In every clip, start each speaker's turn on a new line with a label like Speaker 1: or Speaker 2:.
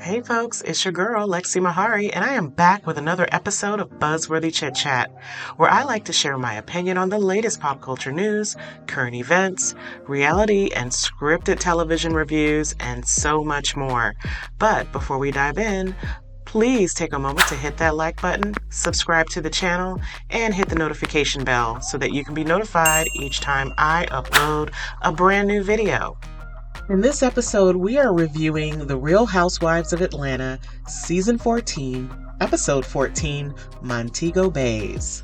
Speaker 1: Hey folks, it's your girl Lexi Mahari, and I am back with another episode of Buzzworthy Chit Chat, where I like to share my opinion on the latest pop culture news, current events, reality and scripted television reviews, and so much more. But before we dive in, please take a moment to hit that like button, subscribe to the channel, and hit the notification bell so that you can be notified each time I upload a brand new video. In this episode, we are reviewing The Real Housewives of Atlanta, Season 14, Episode 14, Montego, Baes.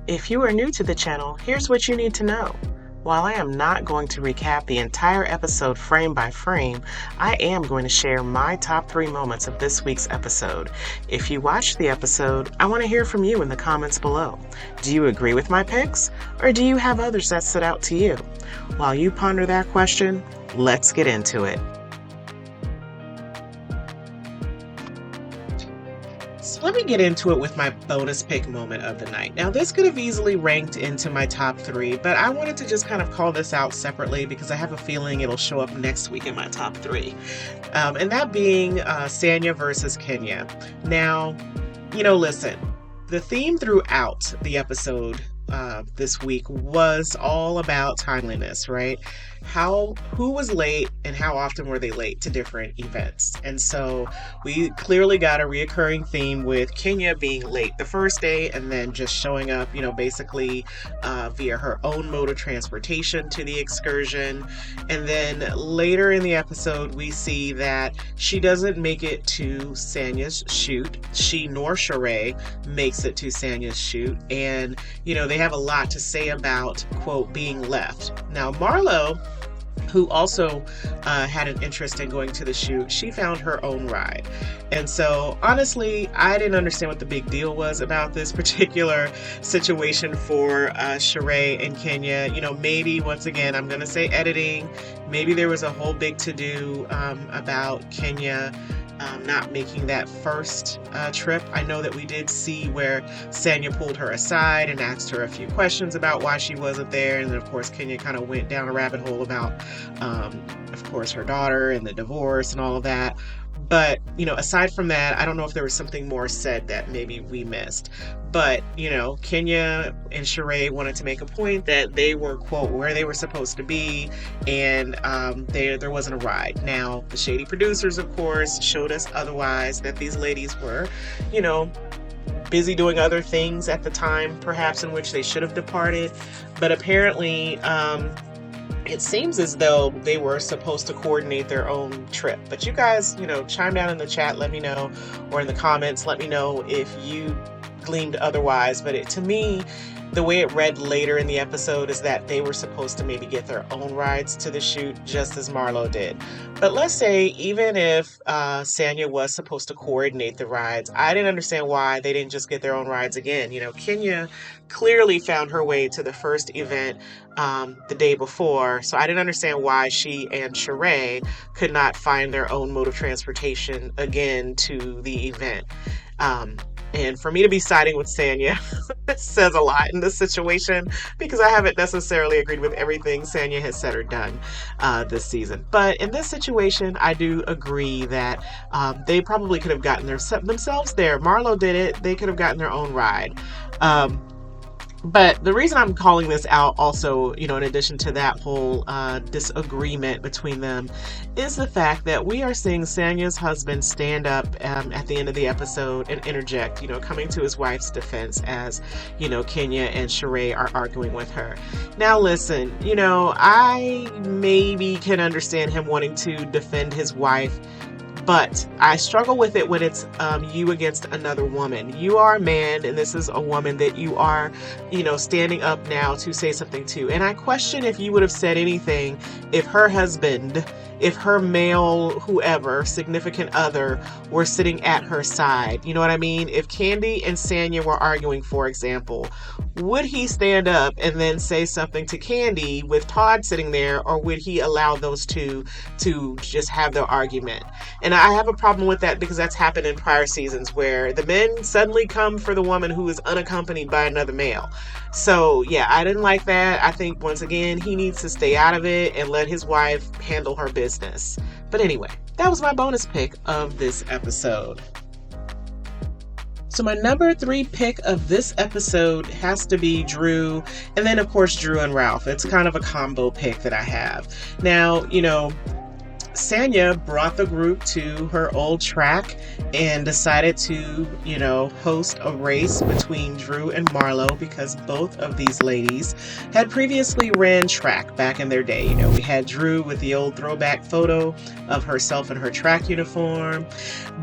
Speaker 1: If you are new to the channel, here's what you need to know. While I am not going to recap the entire episode frame by frame, I am going to share my top 3 moments of this week's episode. If you watched the episode, I want to hear from you in the comments below. Do you agree with my picks, or do you have others that stood out to you? While you ponder that question, let's get into it. So let me get into it with my bonus pick moment of the night. Now, this could have easily ranked into my top 3, but I wanted to just kind of call this out separately because I have a feeling it'll show up next week in my top 3. And that being Sanya versus Kenya. Now, listen, the theme throughout the episode this week was all about timeliness, right? Who was late and how often were they late to different events. And so we clearly got a reoccurring theme with Kenya being late the first day and then just showing up, basically via her own mode of transportation to the excursion. And then later in the episode, we see that she doesn't make it to Sanya's shoot. She nor Sheree makes it to Sanya's shoot. And, they have a lot to say about, quote, being left. Now, Marlo, who also had an interest in going to the shoot, she found her own ride. And so, honestly, I didn't understand what the big deal was about this particular situation for Sheree and Kenya. Maybe, once again, I'm going to say editing. Maybe there was a whole big to-do about Kenya not making that first trip. I know that we did see where Sanya pulled her aside and asked her a few questions about why she wasn't there. And then, of course, Kenya kind of went down a rabbit hole about, of course, her daughter and the divorce and all of that. But, aside from that, I don't know if there was something more said that maybe we missed. But, Kenya and Sheree wanted to make a point that they were, quote, where they were supposed to be, and there wasn't a ride. Now, the shady producers, of course, showed us otherwise, that these ladies were, busy doing other things at the time, perhaps, in which they should have departed. But apparently, it seems as though they were supposed to coordinate their own trip. But you guys, chime down in the chat, let me know, or in the comments, let me know if you gleamed otherwise. But to me, the way it read later in the episode is that they were supposed to maybe get their own rides to the shoot, just as Marlo did. But let's say, even if Sanya was supposed to coordinate the rides, I didn't understand why they didn't just get their own rides again. Kenya clearly found her way to the first event the day before, so I didn't understand why she and Sheree could not find their own mode of transportation again to the event. And for me to be siding with Sanya says a lot in this situation, because I haven't necessarily agreed with everything Sanya has said or done this season. But in this situation, I do agree that they probably could have gotten themselves there. Marlo did it. They could have gotten their own ride. But the reason I'm calling this out also, in addition to that whole disagreement between them, is the fact that we are seeing Sanya's husband stand up at the end of the episode and interject, coming to his wife's defense as, Kenya and Sheree are arguing with her. Now, listen, I maybe can understand him wanting to defend his wife, but I struggle with it when it's you against another woman. You are a man, and this is a woman that you are, standing up now to say something to. And I question if you would have said anything if her husband, if her male, whoever, significant other, were sitting at her side. You know what I mean? If Candy and Sanya were arguing, for example, would he stand up and then say something to Candy with Todd sitting there, or would he allow those two to just have their argument? And I have a problem with that because that's happened in prior seasons where the men suddenly come for the woman who is unaccompanied by another male. So yeah, I didn't like that. I think once again, he needs to stay out of it and let his wife handle her business. But anyway, that was my bonus pick of this episode. So my number 3 pick of this episode has to be Drew, and then of course Drew and Ralph. It's kind of a combo pick that I have. Now, Sanya brought the group to her old track and decided to, host a race between Drew and Marlo because both of these ladies had previously ran track back in their day. We had Drew with the old throwback photo of herself in her track uniform,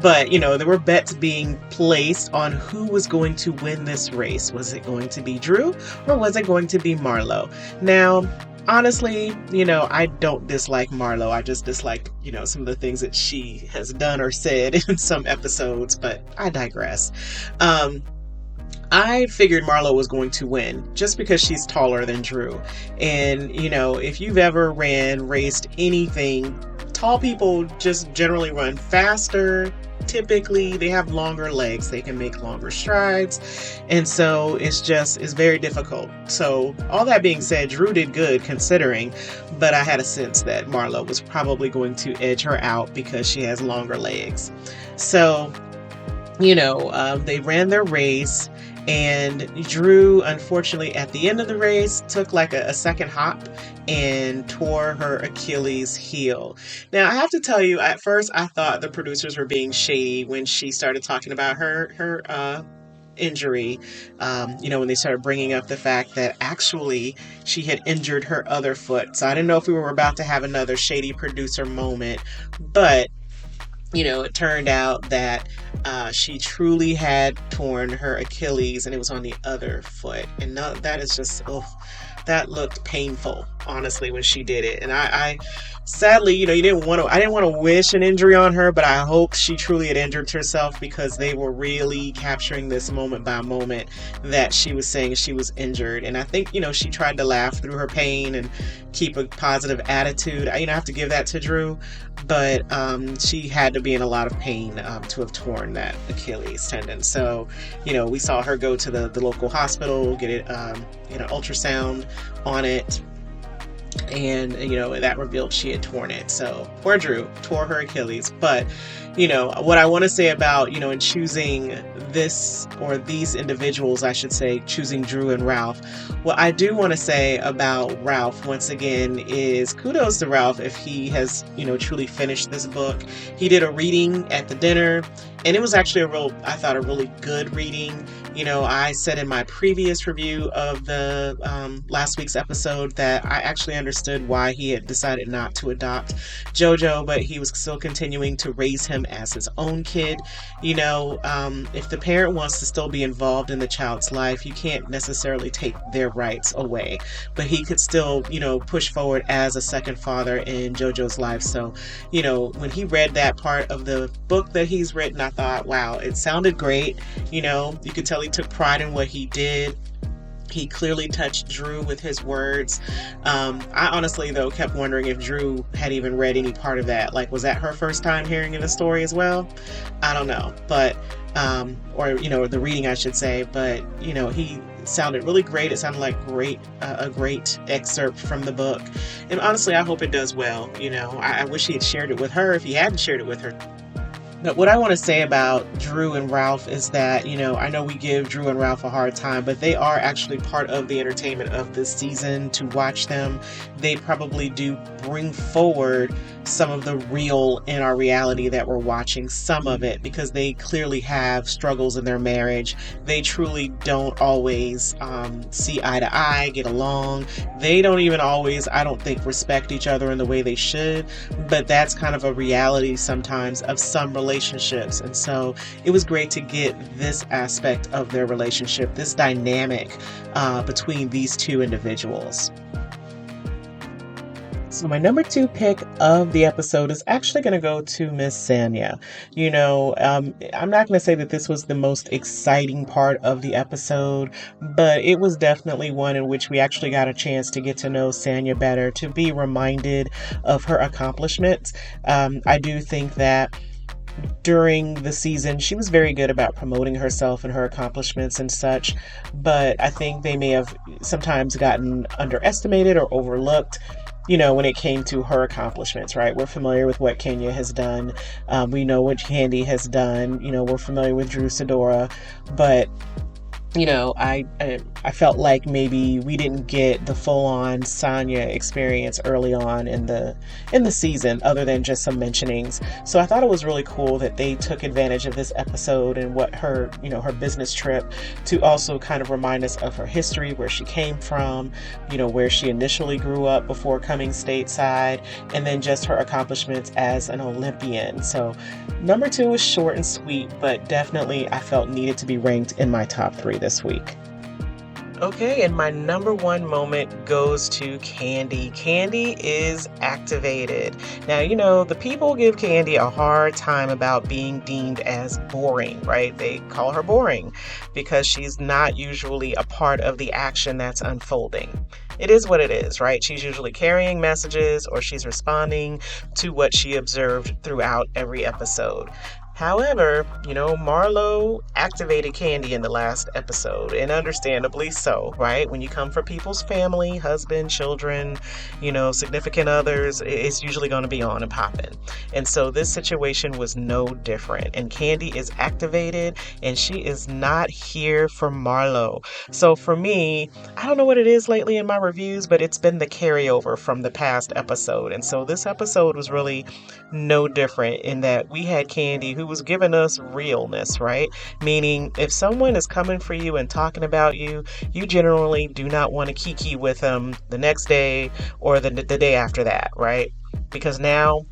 Speaker 1: but, there were bets being placed on who was going to win this race. Was it going to be Drew or was it going to be Marlo? Now, honestly, I don't dislike Marlo. I just dislike, some of the things that she has done or said in some episodes, but I digress. I figured Marlo was going to win just because she's taller than Drew. And, if you've ever raced anything, tall people just generally run faster. Typically, they have longer legs. They can make longer strides. And so it's very difficult. So all that being said, Drew did good considering, but I had a sense that Marlo was probably going to edge her out because she has longer legs. So, they ran their race. And Drew, unfortunately, at the end of the race, took like a second hop and tore her Achilles heel. Now, I have to tell you, at first, I thought the producers were being shady when she started talking about her injury. When they started bringing up the fact that actually she had injured her other foot. So I didn't know if we were about to have another shady producer moment, but it turned out that she truly had torn her Achilles and it was on the other foot. And that is just, that looked painful, honestly, when she did it. And I sadly, I didn't want to wish an injury on her, but I hope she truly had injured herself because they were really capturing this moment by moment that she was saying she was injured. And I think, she tried to laugh through her pain and keep a positive attitude. I have to give that to Drew, but she had to be in a lot of pain to have torn that Achilles tendon. So, we saw her go to the local hospital, get it, an ultrasound on it. And, that revealed she had torn it. So poor Drew tore her Achilles. But, what I want to say about, in choosing these individuals, I should say, choosing Drew and Ralph. What I do want to say about Ralph, once again, is kudos to Ralph if he has, truly finished this book. He did a reading at the dinner, and it was actually a really good reading. I said in my previous review of the last week's episode that I actually understood why he had decided not to adopt JoJo, but he was still continuing to raise him as his own kid. If the parent wants to still be involved in the child's life, you can't necessarily take their rights away, but he could still, push forward as a second father in JoJo's life. So, when he read that part of the book that he's written, I thought, wow, it sounded great. You could tell he took pride in what he did. He clearly touched Drew with his words. I honestly, though, kept wondering if Drew had even read any part of that. Like, was that her first time hearing the story as well? I don't know. But, the reading, I should say. But, he sounded really great. It sounded like a great excerpt from the book. And honestly, I hope it does well. I wish he had shared it with her if he hadn't shared it with her. But what I want to say about Drew and Ralph is that, I know we give Drew and Ralph a hard time, but they are actually part of the entertainment of this season to watch them. They probably do bring forward some of the real in our reality that we're watching, some of it, because they clearly have struggles in their marriage. They truly don't always see eye to eye, get along. They don't even always, I don't think, respect each other in the way they should, but that's kind of a reality sometimes of some relationships. And so it was great to get this aspect of their relationship, this dynamic between these two individuals. So my number 2 pick of the episode is actually going to go to Miss Sanya. I'm not going to say that this was the most exciting part of the episode, but it was definitely one in which we actually got a chance to get to know Sanya better, to be reminded of her accomplishments. I do think that during the season, she was very good about promoting herself and her accomplishments and such, but I think they may have sometimes gotten underestimated or overlooked. when it came to her accomplishments, right? We're familiar with what Kenya has done. We know what Candy has done. We're familiar with Drew Sidora, but I felt like maybe we didn't get the full on Sonya experience early on in the season, other than just some mentionings. So I thought it was really cool that they took advantage of this episode and what her business trip to also kind of remind us of her history, where she came from, where she initially grew up before coming stateside, and then just her accomplishments as an Olympian. So number 2 is short and sweet, but definitely I felt needed to be ranked in my top 3 this week. Okay, and my number 1 moment goes to Candy. Candy is activated. Now, the people give Candy a hard time about being deemed as boring, right? They call her boring because she's not usually a part of the action that's unfolding. It is what it is, right? She's usually carrying messages or she's responding to what she observed throughout every episode. However, Marlo activated Candy in the last episode, and understandably so, right? When you come for people's family, husband, children, significant others, it's usually going to be on and popping. And so this situation was no different. And Candy is activated, and she is not here for Marlo. So for me, I don't know what it is lately in my reviews, but it's been the carryover from the past episode. And so this episode was really no different in that we had Candy, who was giving us realness, right? Meaning, if someone is coming for you and talking about you, you generally do not want to kiki with them the next day or the day after that, right? Because now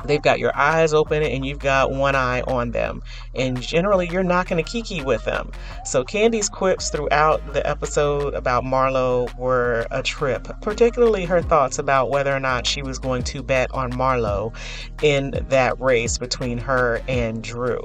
Speaker 1: they've got your eyes open and you've got one eye on them. And generally, you're not going to kiki with them. So Candy's quips throughout the episode about Marlo were a trip, particularly her thoughts about whether or not she was going to bet on Marlo in that race between her and Drew.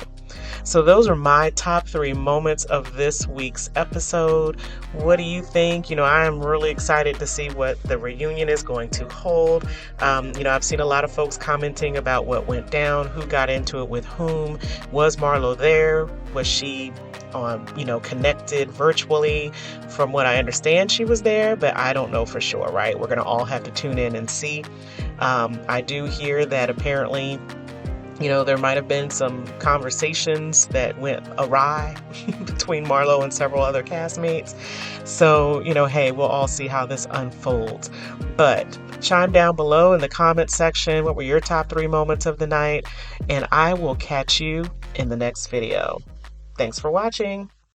Speaker 1: So those are my top 3 moments of this week's episode. What do you think? I am really excited to see what the reunion is going to hold. I've seen a lot of folks commenting about what went down, who got into it with whom. Was Marlo there? Was she connected virtually? From what I understand, she was there, but I don't know for sure, right? We're going to all have to tune in and see. I do hear that apparently there might have been some conversations that went awry between Marlo and several other castmates. So, hey, we'll all see how this unfolds. But chime down below in the comment section. What were your top 3 moments of the night? And I will catch you in the next video. Thanks for watching.